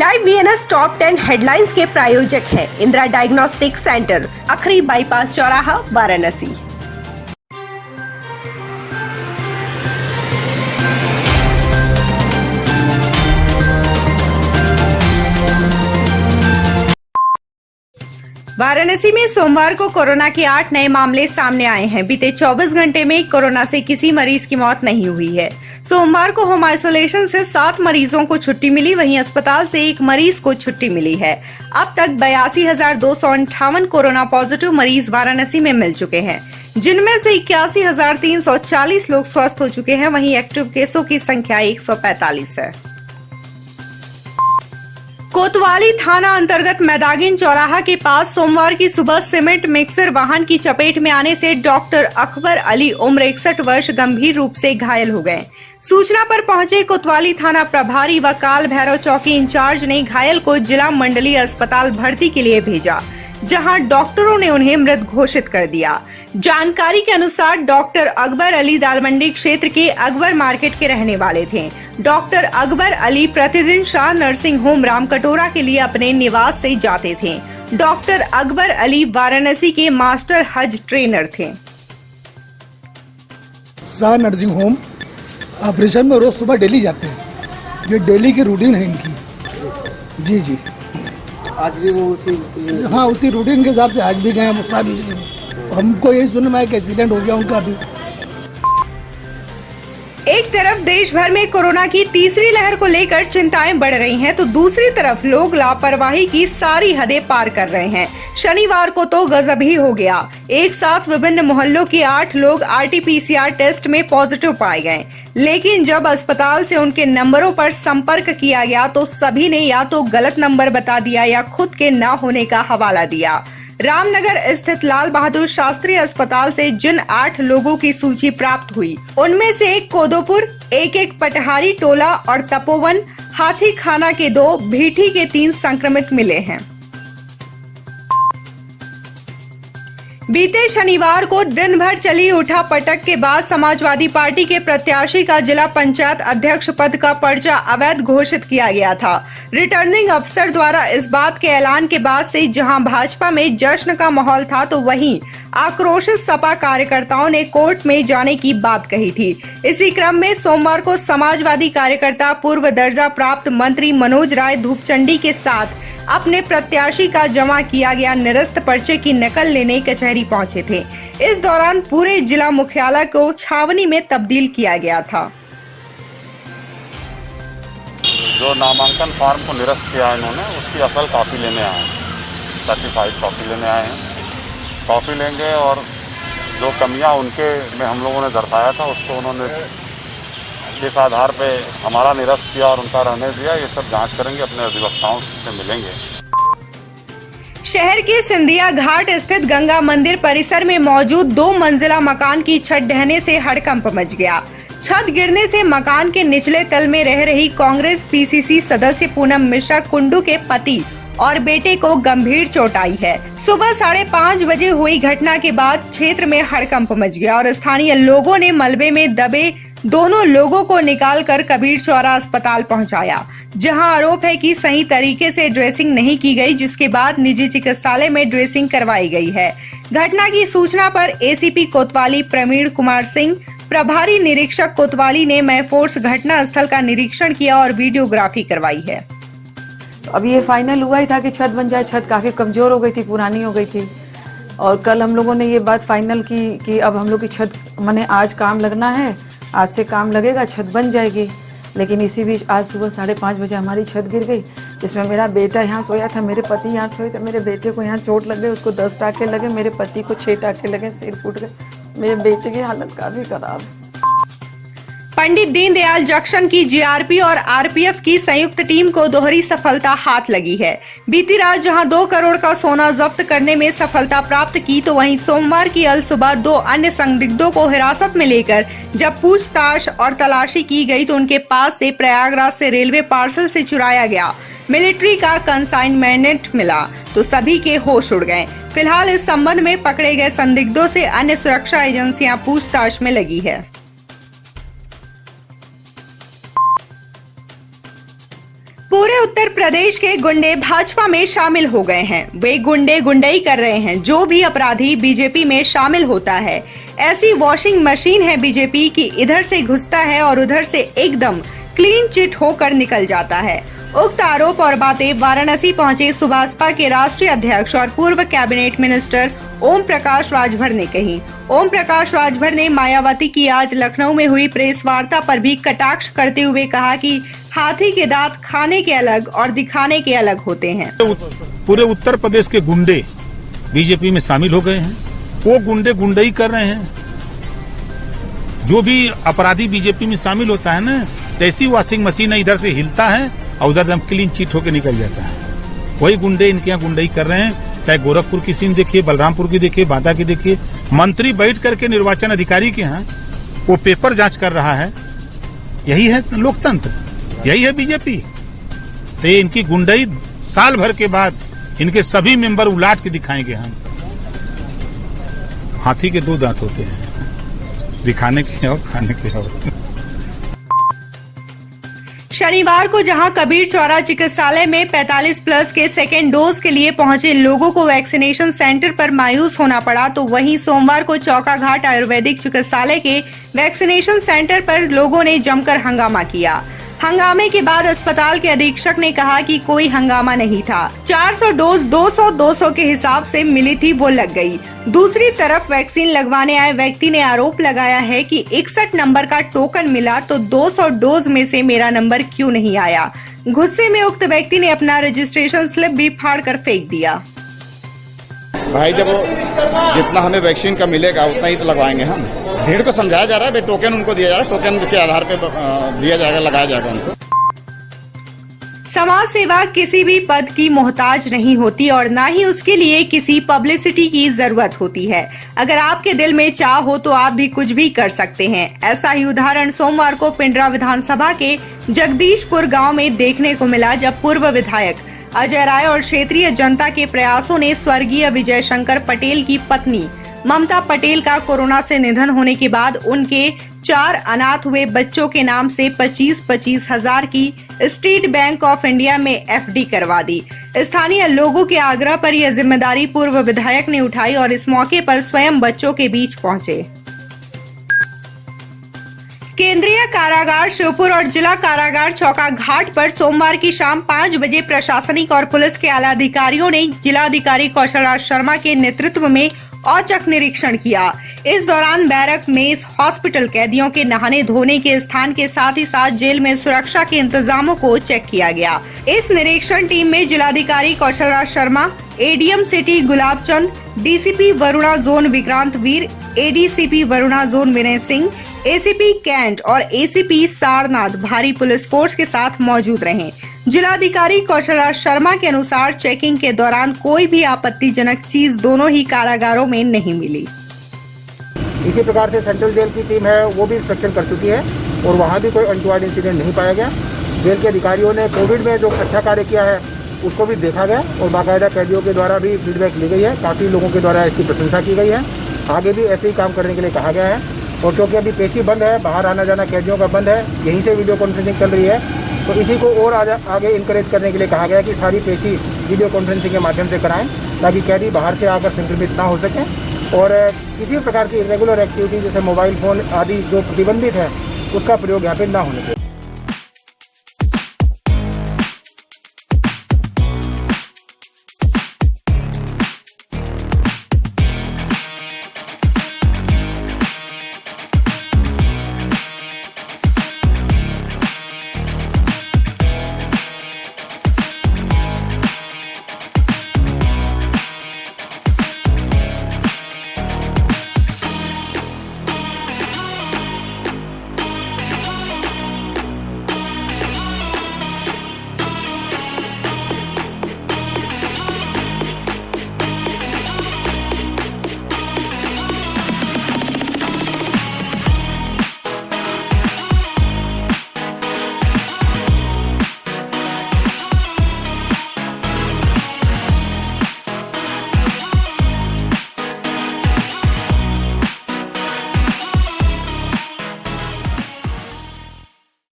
Live VNS top 10 headlines के प्रायोजक है इंदिरा डायग्नोस्टिक सेंटर, अखरी बाईपास चौराहा, वाराणसी। वाराणसी में सोमवार को कोरोना के 8 नए मामले सामने आए हैं। बीते 24 घंटे में कोरोना से किसी मरीज की मौत नहीं हुई है। सोमवार को होम आइसोलेशन से 7 मरीजों को छुट्टी मिली, वहीं अस्पताल से 1 मरीज को छुट्टी मिली है। अब तक 82,258 कोरोना पॉजिटिव मरीज वाराणसी में मिल चुके हैं, जिनमें से 81,340 लोग स्वस्थ हो चुके हैं। वहीं एक्टिव केसों की संख्या 145 है। कोतवाली थाना अंतर्गत मैदागिन चौराहा के पास सोमवार की सुबह सीमेंट मिक्सर वाहन की चपेट में आने से डॉक्टर अकबर अली उम्र 61 वर्ष गंभीर रूप से घायल हो गए। सूचना पर पहुंचे कोतवाली थाना प्रभारी व काल भैरव चौकी इंचार्ज ने घायल को जिला मंडलीय अस्पताल भर्ती के लिए भेजा, जहां डॉक्टरों ने उन्हें मृत घोषित कर दिया। जानकारी के अनुसार डॉक्टर अकबर अली दालमंडी क्षेत्र के अकबर मार्केट के रहने वाले थे। डॉक्टर अकबर अली प्रतिदिन शाह नर्सिंग होम रामकटोरा के लिए अपने निवास से जाते थे। डॉक्टर अकबर अली वाराणसी के मास्टर हज ट्रेनर थे। शाह नर्सिंग होम ऑपरेशन में रोज सुबह डेली जाते हैं, ये डेली की रूटीन है इनकी। जी जी, आज भी वो हाँ, उसी रूटीन के हिसाब से आज भी गए हैं। हमको यही सुनने में आया कि एक्सीडेंट हो गया उनका भी। एक तरफ देश भर में कोरोना की तीसरी लहर को लेकर चिंताएं बढ़ रही हैं, तो दूसरी तरफ लोग लापरवाही की सारी हदें पार कर रहे हैं। शनिवार को तो गजब ही हो गया। एक साथ विभिन्न मोहल्लों के 8 लोग आरटीपीसीआर टेस्ट में पॉजिटिव पाए गए, लेकिन जब अस्पताल से उनके नंबरों पर संपर्क किया गया तो सभी ने या तो गलत नंबर बता दिया या खुद के न होने का हवाला दिया। रामनगर स्थित लाल बहादुर शास्त्री अस्पताल से जिन 8 लोगों की सूची प्राप्त हुई, उनमें से एक कोदोपुर, एक पटहारी टोला और तपोवन, हाथी खाना के 2, भीठी के 3 संक्रमित मिले हैं। बीते शनिवार को दिन भर चली उठापटक के बाद समाजवादी पार्टी के प्रत्याशी का जिला पंचायत अध्यक्ष पद का पर्चा अवैध घोषित किया गया था। रिटर्निंग अफसर द्वारा इस बात के ऐलान के बाद से जहां भाजपा में जश्न का माहौल था, तो वहीं आक्रोशित सपा कार्यकर्ताओं ने कोर्ट में जाने की बात कही थी। इसी क्रम में सोमवार को समाजवादी कार्यकर्ता पूर्व दर्जा प्राप्त मंत्री मनोज राय धूपचंडी के साथ अपने प्रत्याशी का जमा किया गया निरस्त पर्चे की नकल लेने कचहरी पहुंचे थे। इस दौरान पूरे जिला मुख्यालय को छावनी में तब्दील किया गया था। जो नामांकन फॉर्म को निरस्त किया है इन्होंने, उसकी असल कॉपी लेने आए हैं, सर्टिफाइड कॉपी लेने आए हैं। कॉपी लेंगे और जो कमियां उनके में हम लोगों ने दर्शाया था, उसको उन्होंने किस आधार पे हमारा निरस्त किया और उनका रहने दिया, ये सब जांच करेंगे, अपने अधिवक्ताओं से मिलेंगे। शहर के सिंधिया घाट स्थित गंगा मंदिर परिसर में मौजूद 2 मंजिला मकान की छत ढहने से हड़कंप मच गया। छत गिरने से मकान के निचले तल में रह रही कांग्रेस पीसीसी सदस्य पूनम मिश्रा कुंडू के पति और बेटे को गंभीर चोट आई है। सुबह 5:30 बजे हुई घटना के बाद क्षेत्र में हड़कंप मच गया और स्थानीय लोगों ने मलबे में दबे दोनों लोगों को निकालकर कबीर चौरा अस्पताल पहुंचाया, जहां आरोप है कि सही तरीके से ड्रेसिंग नहीं की गई, जिसके बाद निजी चिकित्सालय में ड्रेसिंग करवाई गई है। घटना की सूचना पर एसीपी कोतवाली प्रवीण कुमार सिंह, प्रभारी निरीक्षक कोतवाली ने मैफोर्स घटना स्थल का निरीक्षण किया और वीडियोग्राफी करवाई है। अब ये फाइनल हुआ ही था कि छत बन जाए। छत काफी कमजोर हो गई थी, पुरानी हो गई थी, और कल हम लोगों ने ये बात फाइनल की कि अब हम लोग की छत माने आज काम लगना है, आज से काम लगेगा, छत बन जाएगी। लेकिन इसी बीच आज सुबह 5:30 बजे हमारी छत गिर गई, जिसमें मेरा बेटा यहाँ सोया था, मेरे पति यहाँ सोए थे। मेरे बेटे को यहाँ चोट लग गई, उसको 10 टाके लगे, मेरे पति को 6 टाके लगे, सिर फूट गए। मेरे बेटे की हालत काफी खराब है। पंडित दीनदयाल जंक्शन की जीआरपी और आरपीएफ की संयुक्त टीम को दोहरी सफलता हाथ लगी है। बीती रात जहां 2 करोड़ का सोना जब्त करने में सफलता प्राप्त की, तो वहीं सोमवार की अल सुबह 2 अन्य संदिग्धों को हिरासत में लेकर जब पूछताछ और तलाशी की गई, तो उनके पास से प्रयागराज से रेलवे पार्सल से चुराया गया मिलिट्री का कंसाइनमेंट मिला, तो सभी के होश उड़ गए। फिलहाल इस संबंध में पकड़े गए संदिग्धों से अन्य सुरक्षा एजेंसियां पूछताछ में लगी है। पूरे उत्तर प्रदेश के गुंडे भाजपा में शामिल हो गए हैं। वे गुंडे गुंडई कर रहे हैं। जो भी अपराधी बीजेपी में शामिल होता है, ऐसी वॉशिंग मशीन है बीजेपी की, इधर से घुसता है और उधर से एकदम क्लीन चिट होकर निकल जाता है। उक्त आरोप और बातें वाराणसी पहुंचे सुभाषपा के राष्ट्रीय अध्यक्ष और पूर्व कैबिनेट मिनिस्टर ओम प्रकाश राजभर ने कही। ओम प्रकाश राजभर ने मायावती की आज लखनऊ में हुई प्रेस वार्ता पर भी कटाक्ष करते हुए कहा कि हाथी के दांत खाने के अलग और दिखाने के अलग होते हैं। पूरे उत्तर प्रदेश के गुंडे बीजेपी में शामिल हो गए हैं। वो गुंडे गुंडई कर रहे हैं। जो भी अपराधी बीजेपी में शामिल होता है ना, ऐसी वॉशिंग मशीन इधर से हिलता है और उधर एकदम क्लीन चिट होकर निकल जाता है। वही गुंडे इनके यहाँ गुंडई कर रहे हैं। चाहे गोरखपुर की सीन देखिए, बलरामपुर की देखिए, बांदा की देखिए। मंत्री बैठ करके निर्वाचन अधिकारी के यहाँ वो पेपर जांच कर रहा है। यही है लोकतंत्र, यही है बीजेपी। तो ये इनकी गुंडई साल भर के बाद इनके सभी मेंबर उलाट के दिखाएंगे हम। हाथी के दो दांत होते हैं, दिखाने के और खाने के और। शनिवार को जहां कबीर चौरा चिकित्सालय में 45 प्लस के सेकेंड डोज के लिए पहुंचे लोगों को वैक्सीनेशन सेंटर पर मायूस होना पड़ा, तो वहीं सोमवार को चौकाघाट आयुर्वेदिक चिकित्सालय के वैक्सीनेशन सेंटर पर लोगों ने जमकर हंगामा किया। हंगामे के बाद अस्पताल के अधीक्षक ने कहा कि कोई हंगामा नहीं था। 400 डोज 200 के हिसाब से मिली थी, वो लग गई। दूसरी तरफ वैक्सीन लगवाने आए व्यक्ति ने आरोप लगाया है कि 61 नंबर का टोकन मिला तो 200 डोज में से मेरा नंबर क्यों नहीं आया। गुस्से में उक्त व्यक्ति ने अपना रजिस्ट्रेशन स्लिप भी फाड़ कर फेंक दिया। भाई जब जितना हमें वैक्सीन का मिलेगा उतना ही तो लगवाएंगे हम। भीड़ को समझाया जा रहा है, टोकन उनको दिया जा रहा है, टोकन के आधार पे दिया जाएगा, लगाया जाएगा उनको। समाज सेवा किसी भी पद की मोहताज नहीं होती और ना ही उसके लिए किसी पब्लिसिटी की जरूरत होती है। अगर आपके दिल में चाह हो तो आप भी कुछ भी कर सकते हैं। ऐसा ही उदाहरण सोमवार को पिंडरा विधानसभा के जगदीशपुर गांव में देखने को मिला, जब पूर्व विधायक अजय राय और क्षेत्रीय जनता के प्रयासों ने स्वर्गीय विजय शंकर पटेल की पत्नी ममता पटेल का कोरोना से निधन होने के बाद उनके 4 अनाथ हुए बच्चों के नाम से 25-25 हजार की स्टेट बैंक ऑफ इंडिया में एफडी करवा दी। स्थानीय लोगों के आग्रह पर यह जिम्मेदारी पूर्व विधायक ने उठाई और इस मौके पर स्वयं बच्चों के बीच पहुंचे। केंद्रीय कारागार श्योपुर और जिला कारागार चौकाघाट पर सोमवार की शाम 5 बजे प्रशासनिक और पुलिस के आला अधिकारियों ने जिलाधिकारी कौशल राज शर्मा के नेतृत्व में औचक निरीक्षण किया। इस दौरान बैरक, मेस, हॉस्पिटल, कैदियों के नहाने धोने के स्थान के साथ ही साथ जेल में सुरक्षा के इंतजामों को चेक किया गया। इस निरीक्षण टीम में जिलाधिकारी Kaushal Raj Sharma, ADM city Gulab Chand, DCP Varuna zone Vikrant वीर, ADCP Varuna zone Vinay Singh, ACP cantt और एसीपी सारनाथ भारी पुलिस फोर्स के साथ मौजूद रहे। जिलाधिकारी कौशल राज शर्मा के अनुसार चेकिंग के दौरान कोई भी आपत्तिजनक चीज दोनों ही कारागारों में नहीं मिली। इसी प्रकार से सेंट्रल जेल की टीम है वो भी इंस्पेक्शन कर चुकी है और वहाँ भी कोई अनटोवर्ड इंसिडेंट नहीं पाया गया। जेल के अधिकारियों ने कोविड में जो अच्छा कार्य किया है उसको भी देखा गया और बाकायदा कैदियों के द्वारा भी फीडबैक ली गई है। काफ़ी लोगों के द्वारा इसकी प्रशंसा की गई है। आगे भी ऐसे ही काम करने के लिए कहा गया है। और क्योंकि अभी पेशी बंद है, बाहर आना जाना कैदियों का बंद है, यहीं से वीडियो कॉन्फ्रेंसिंग चल रही है, तो इसी को और आगे इनकरेज करने के लिए कहा गया कि सारी पेशी वीडियो कॉन्फ्रेंसिंग के माध्यम से कराएं, ताकि कैदी बाहर से आकर संक्रमित ना हो सकें और किसी भी प्रकार की इरेगुलर एक्टिविटी जैसे मोबाइल फ़ोन आदि जो प्रतिबंधित है उसका प्रयोग यहाँ पे ना होने चाहिए।